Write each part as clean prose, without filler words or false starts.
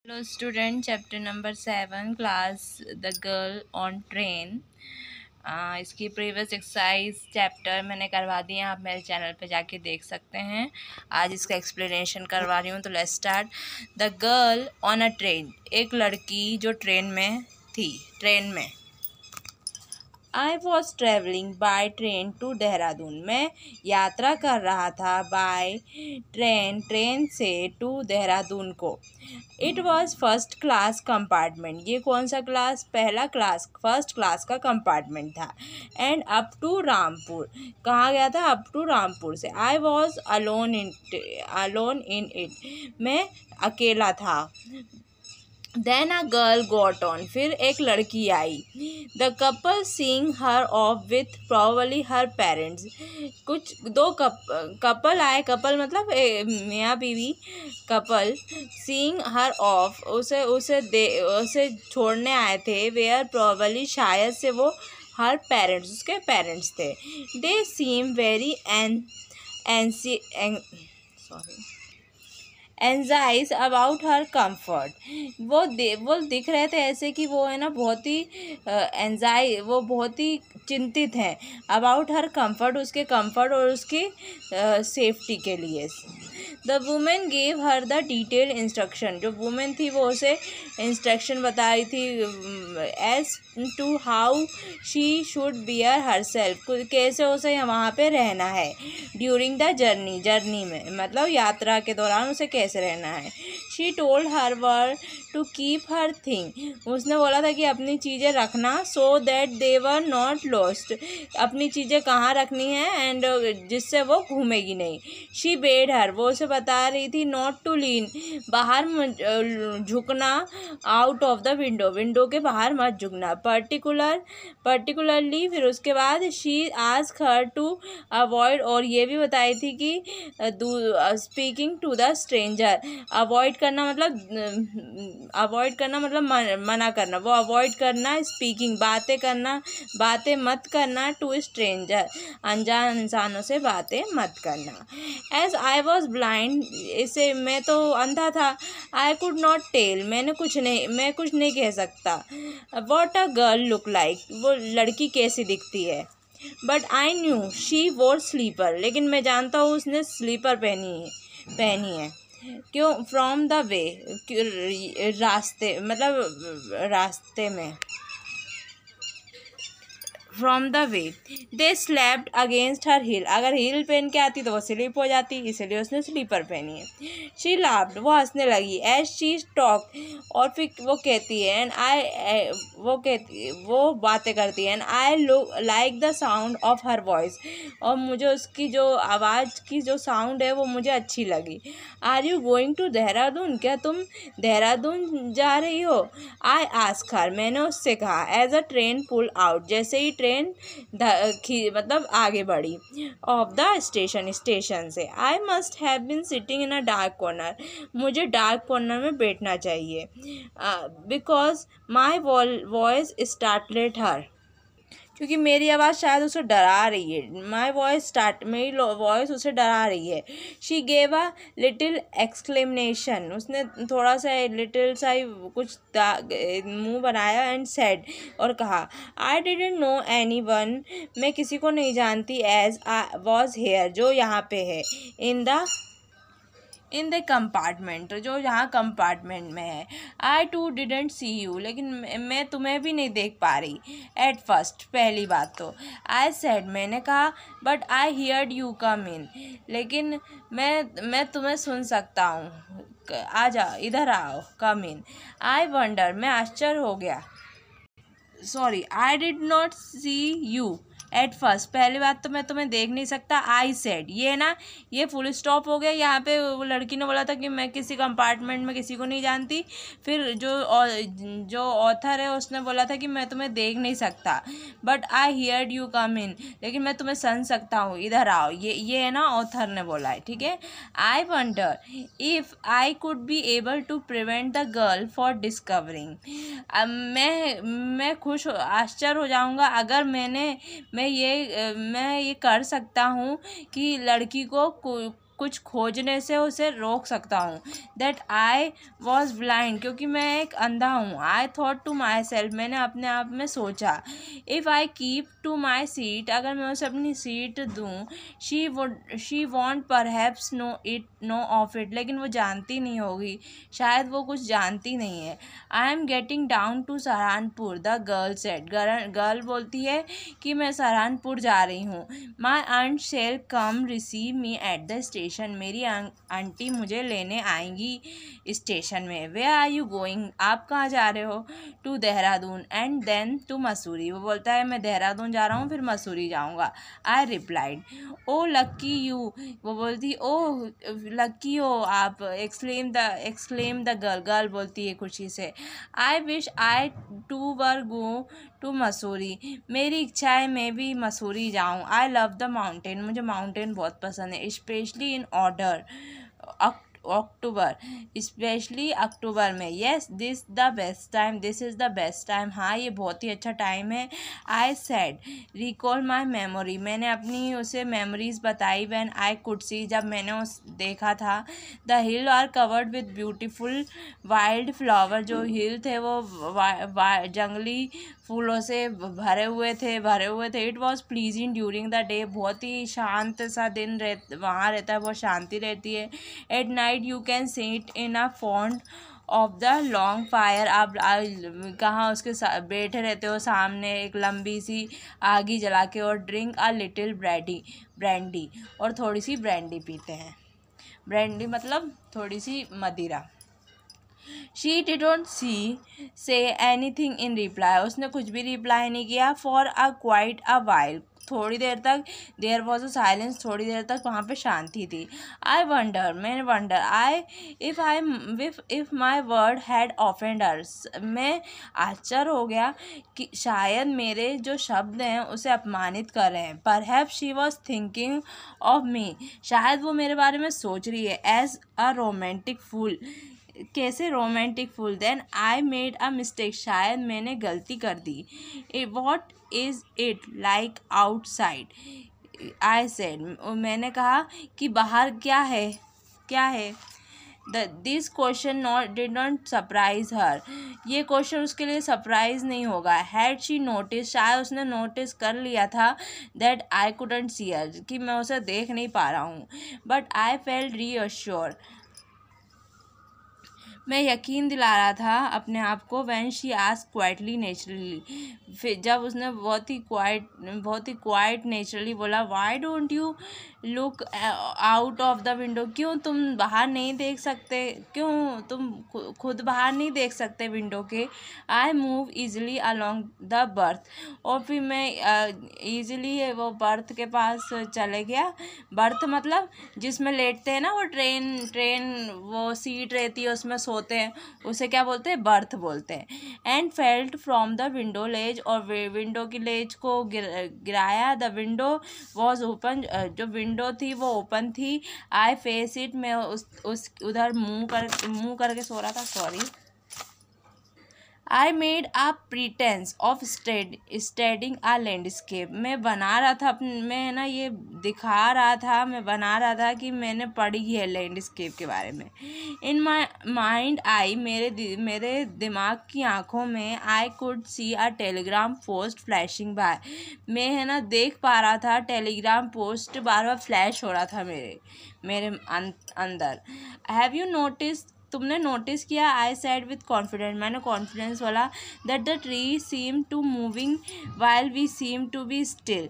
Hello student, chapter number 7, class The Girl on Train। इसकी previous exercise chapter मैंने करवा दिए हैं, आप मेरे चैनल पे जाके देख सकते हैं। आज इसका एक्सप्लेनेशन करवा रही हूँ, तो let's start. The girl on a train, एक लड़की जो ट्रेन में थी। ट्रेन में I was travelling by train to Dehradun, मैं यात्रा कर रहा था बाय ट्रेन से टू देहरादून को। It was first class compartment, ये कौन सा क्लास? पहला क्लास, फर्स्ट क्लास का कंपार्टमेंट था। एंड अप टू रामपुर, कहाँ गया था? अप टू रामपुर से। I was alone in it, मैं अकेला था। Then a girl got on, फिर एक लड़की आई। The couple seeing her off with probably her parents, कुछ दो कपल आए, कपल मतलब मियाँ बीवी, कपल seeing her off, उसे छोड़ने आए थे। Where probably, शायद से वो her parents, उसके पेरेंट्स थे। They seem very anxious about her comfort, वो दिख रहे थे ऐसे कि वो है ना बहुत ही वो बहुत ही चिंतित हैं अबाउट हर कम्फर्ट, उसके कम्फर्ट और उसकी सेफ्टी के लिए। The women gave her the detail instruction, जो वुमेन थी वो उसे इंस्ट्रक्शन बता रही थी as to how she should bear herself, कैसे उसे वहाँ पे रहना है। ड्यूरिंग द जर्नी में मतलब यात्रा के दौरान उसे कैसे रहना है। She told her where to keep her thing, उसने बोला था कि अपनी चीज़ें रखना, so that they were not lost, अपनी चीज़ें कहाँ रखनी है एंड जिससे वो घूमेगी नहीं। शी बेड हर, वो उसे बता रही थी नॉट टू लीन, बाहर झुकना, आउट ऑफ द विंडो के बाहर मत झुकना, पर्टिकुलरली। फिर उसके बाद she ask her to avoid, और ये भी बताई थी कि speaking to the stranger, avoid करना मतलब मना करना, वो अवॉइड करना, स्पीकिंग बातें मत करना, टू स्ट्रेंजर, अनजान इंसानों से बातें मत करना। एज आई वॉज ब्लाइंड, इसे मैं तो अंधा था। आई कुड नॉट टेल, मैं कुछ नहीं कह सकता। What a girl look like, वो लड़की कैसी दिखती है। But I knew she wore slipper, लेकिन मैं जानता हूँ उसने स्लीपर पहनी है। क्यों? फ्रॉम द वे, रास्ते में, from the way. They slapped against her heel, अगर हील पहन के आती तो वो स्लिप हो जाती, इसलिए उसने स्लीपर पहनी है। शी लाफ्ड, वो हंसने लगी। एज शी टॉक, और फिर वो कहती है एंड वो बातें करती है। And I look like the sound of her voice, और मुझे उसकी जो आवाज़ की जो साउंड है वो मुझे अच्छी लगी। Are you going to Dehradun, क्या तुम देहरादून जा रही हो? आई आस्क हर, मैंने उससे कहा। As a train pull out, जैसे ही ट्रेन मतलब आगे बढ़ी, ऑफ द स्टेशन से। I must have been sitting in a dark corner, मुझे डार्क कॉर्नर में बैठना चाहिए। बिकॉज माई वॉइस स्टार्टलेड हर, क्योंकि मेरी आवाज़ शायद उसे डरा रही है। मेरी वॉइस उसे डरा रही है। She gave a little exclamation, उसने थोड़ा सा लिटिल सा कुछ मुंह बनाया एंड सेड, और कहा। I didn't know any one, मैं किसी को नहीं जानती। एज आई वॉज हेयर, जो यहाँ पे है। इन द कंपार्टमेंट, जो यहाँ कंपार्टमेंट में है। आई टू डिडेंट सी यू, लेकिन मैं तुम्हें भी नहीं देख पा रही। एट फर्स्ट, पहली बात तो। आई सेड, मैंने कहा। But I heard you come in, लेकिन मैं तुम्हें सुन सकता हूँ, आ जाओ, इधर आओ, कम इन। आई वंडर, मैं आश्चर्य हो गया। Sorry, I did not see you at first, पहली बात तो मैं तुम्हें देख नहीं सकता। आई सेड, ये ना, ये फुल स्टॉप हो गया। यहाँ पे वो लड़की ने बोला था कि मैं किसी कंपार्टमेंट में किसी को नहीं जानती। फिर जो ऑथर है उसने बोला था कि मैं तुम्हें देख नहीं सकता। But I heard you come in, लेकिन मैं तुम्हें सुन सकता हूँ, इधर आओ। ये है ना, ऑथर ने बोला है, ठीक है। I wonder if I could be able to prevent the girl for discovering, मैं आश्चर्य हो जाऊँगा अगर मैं ये कर सकता हूँ कि लड़की को कुछ खोजने से उसे रोक सकता हूँ। दैट आई वॉज ब्लाइंड, क्योंकि मैं एक अंधा हूँ। I thought to myself, मैंने अपने आप में सोचा। If I keep to my seat, अगर मैं उसे अपनी सीट दूँ, she won't perhaps know of it, लेकिन वो जानती नहीं होगी, शायद वो कुछ जानती नहीं है। I am getting down to Saharanpur, the girl said, girl बोलती है कि मैं सहारनपुर जा रही हूँ। My aunt shall come receive me at the station, मेरी आंटी मुझे लेने आएंगी स्टेशन में। वे आर यू गोइंग, आप कहाँ जा रहे हो? To Dehradun and then to Mussoorie, वो बोलता है मैं देहरादून जा रहा हूँ फिर मसूरी जाऊँगा। I replied, O lucky you, वो बोलती ओह लक्की हो आप। एक्सक्लेम द गर्ल बोलती है खुशी से। I wish I too were go to Mussoorie, मेरी इच्छा है मैं भी मसूरी जाऊँ। आई लव द माउंटेन, मुझे माउंटेन बहुत पसंद है। Specially in order October, specially अक्टूबर में। Yes this the best time, this is the best time, हाँ ये बहुत ही अच्छा टाइम है। I said recall my memory, मैंने अपनी उसे मेमोरीज बताई। व्हेन आई कुड सी, जब मैंने उस देखा था। The hill are covered with beautiful wild flower, जो हिल थे वो जंगली फूलों से भरे हुए थे। It was pleasing during the day, बहुत ही शांत सा दिन वहाँ रहता है, बहुत शांति रहती है। At night you can sit in a front of the long fire, आप कहाँ उसके बैठे रहते हो सामने एक लंबी सी आगी जला के, और ड्रिंक अ लिटिल ब्रांडी, और थोड़ी सी ब्रांडी पीते हैं। ब्रांडी मतलब थोड़ी सी मदिरा। She didn't say anything in reply, उसने कुछ भी रिप्लाई नहीं किया। For a quite a while, थोड़ी देर तक। देयर वॉज अ साइलेंस, थोड़ी देर तक वहाँ पे शांति थी। आई वंडर, मैंने wonder, if my word had offenders, मैं आश्चर्य हो गया कि शायद मेरे जो शब्द हैं उसे अपमानित कर रहे हैं। Perhaps she was thinking of me, शायद वो मेरे बारे में सोच रही है। एज अ रोमांटिक फूल, कैसे romantic fool. Then I made a mistake, शायद मैंने गलती कर दी। What is it like outside, I said, मैंने कहा कि बाहर क्या है। This question did not surprise her, ये क्वेश्चन उसके लिए सरप्राइज नहीं होगा। हैड शी नोटिस, शायद उसने नोटिस कर लिया था। दैट आई कुडंट सी हर, कि मैं उसे देख नहीं पा रहा हूँ। बट आई फेल्ट रीअश्योर्ड, मैं यकीन दिला रहा था अपने आप को। When she asked quietly naturally, फिर जब उसने बहुत ही क्वाइट नेचुरली बोला, why don't you look out of the window, क्यों तुम बाहर नहीं देख सकते, क्यों तुम खुद बाहर नहीं देख सकते विंडो के। I move easily along the birth, और फिर मैं ईजिली वो बर्थ के पास चले गया। बर्थ मतलब जिसमें लेटते हैं ना, वो ट्रेन वो सीट रहती है उसमें सोते हैं, उसे क्या बोलते हैं? बर्थ बोलते हैं। And felt from the window ledge, और विंडो की लेज को गिराया। द विंडो वॉज ओपन, जो विंडो थी वो ओपन थी। आई फेस इट, मैं उस उधर मुंह करके सो रहा था, sorry. I made a pretence of studying a landscape, मैं बना रहा था मैं ना ये दिखा रहा था, मैं बना रहा था कि मैंने पढ़ी है लैंडस्केप के बारे में। इन माई माइंड आई, मेरे दिमाग की आंखों में, I could see a telegram post flashing by, मैं है ना देख पा रहा था टेलीग्राम पोस्ट बार बार फ्लैश हो रहा था मेरे अंदर। हैव यू नोटिस, तुमने नोटिस किया? आई सेड विथ कॉन्फिडेंस, मैंने कॉन्फिडेंस वाला। That the tree seem to moving while we seem to be still,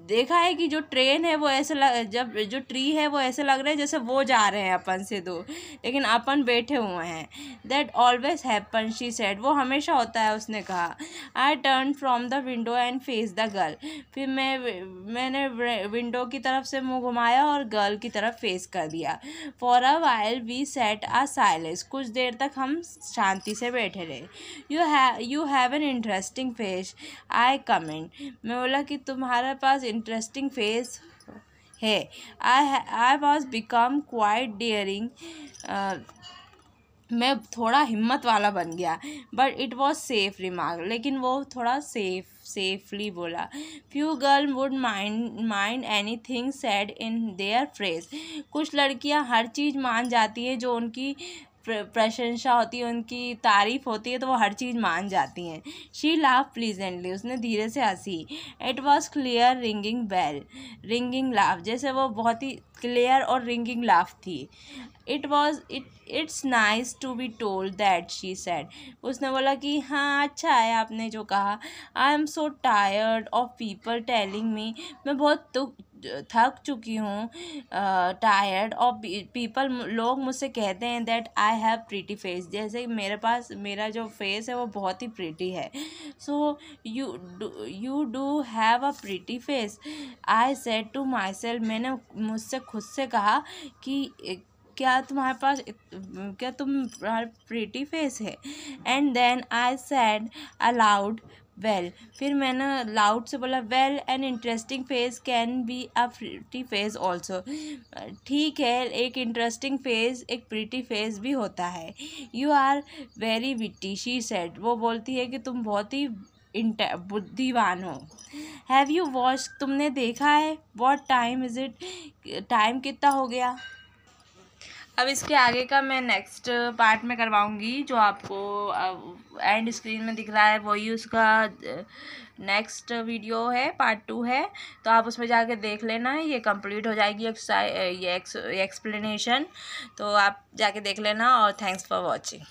देखा है कि जो ट्रेन है वो ऐसे जब जो ट्री है वो ऐसे लग रहा है जैसे वो जा रहे हैं अपन से दूर, लेकिन अपन बैठे हुए हैं। That always happen, she said, वो हमेशा होता है, उसने कहा। I turn from the window and face the girl, फिर मैंने विंडो की तरफ से मुँह घुमाया और गर्ल की तरफ फेस कर दिया। For a while we sat a silence, कुछ देर तक हम शांति से बैठे रहे। You have an interesting face, I comment, मैं बोला कि तुम्हारे पास इंटरेस्टिंग फेस है। I was become quite daring, मैं थोड़ा हिम्मत वाला बन गया। But it was safe remark, लेकिन वो थोड़ा सेफली बोला। Few girl would mind anything said in their phrase. कुछ लड़कियां हर चीज़ मान जाती हैं, जो उनकी प्रशंसा होती है, उनकी तारीफ होती है, तो वो हर चीज़ मान जाती हैं। शी लाफ प्लीजेंटली, उसने धीरे से हंसी। It was clear ringing bell, ringing laugh, जैसे वो बहुत ही क्लियर और रिंगिंग लाफ थी। It's nice to be told that, she said. उसने बोला कि हाँ, अच्छा है आपने जो कहा। I am so tired of people telling me, मैं बहुत थक चुकी हूँ। टायर्ड ऑफ पीपल, लोग मुझसे कहते हैं that I have pretty face, जैसे मेरे पास मेरा जो फेस है वो बहुत ही प्रीटी है। So you do have a pretty face, I said to myself, मैंने मुझसे खुद से कहा कि क्या तुम्हारे पास क्या तुम्हारा प्रीटी फेस है। And then I said aloud, well, फिर मैंने लाउड से बोला, well an interesting face can be a pretty face also. ठीक है, एक इंटरेस्टिंग फेस एक प्रीटी फेस भी होता है। You are very witty, she said, वो बोलती है कि तुम बहुत ही बुद्धिमान हो। हैव यू वॉच, तुमने देखा है, what time is it, time कितना हो गया। अब इसके आगे का मैं नेक्स्ट पार्ट में करवाऊँगी, जो आपको एंड स्क्रीन में दिख रहा है वही उसका नेक्स्ट वीडियो है, पार्ट 2 है। तो आप उसमें जाके देख लेना, ये कंप्लीट हो जाएगी ये एक्सप्लेनेशन। तो आप जाके देख लेना, और थैंक्स फॉर वॉचिंग।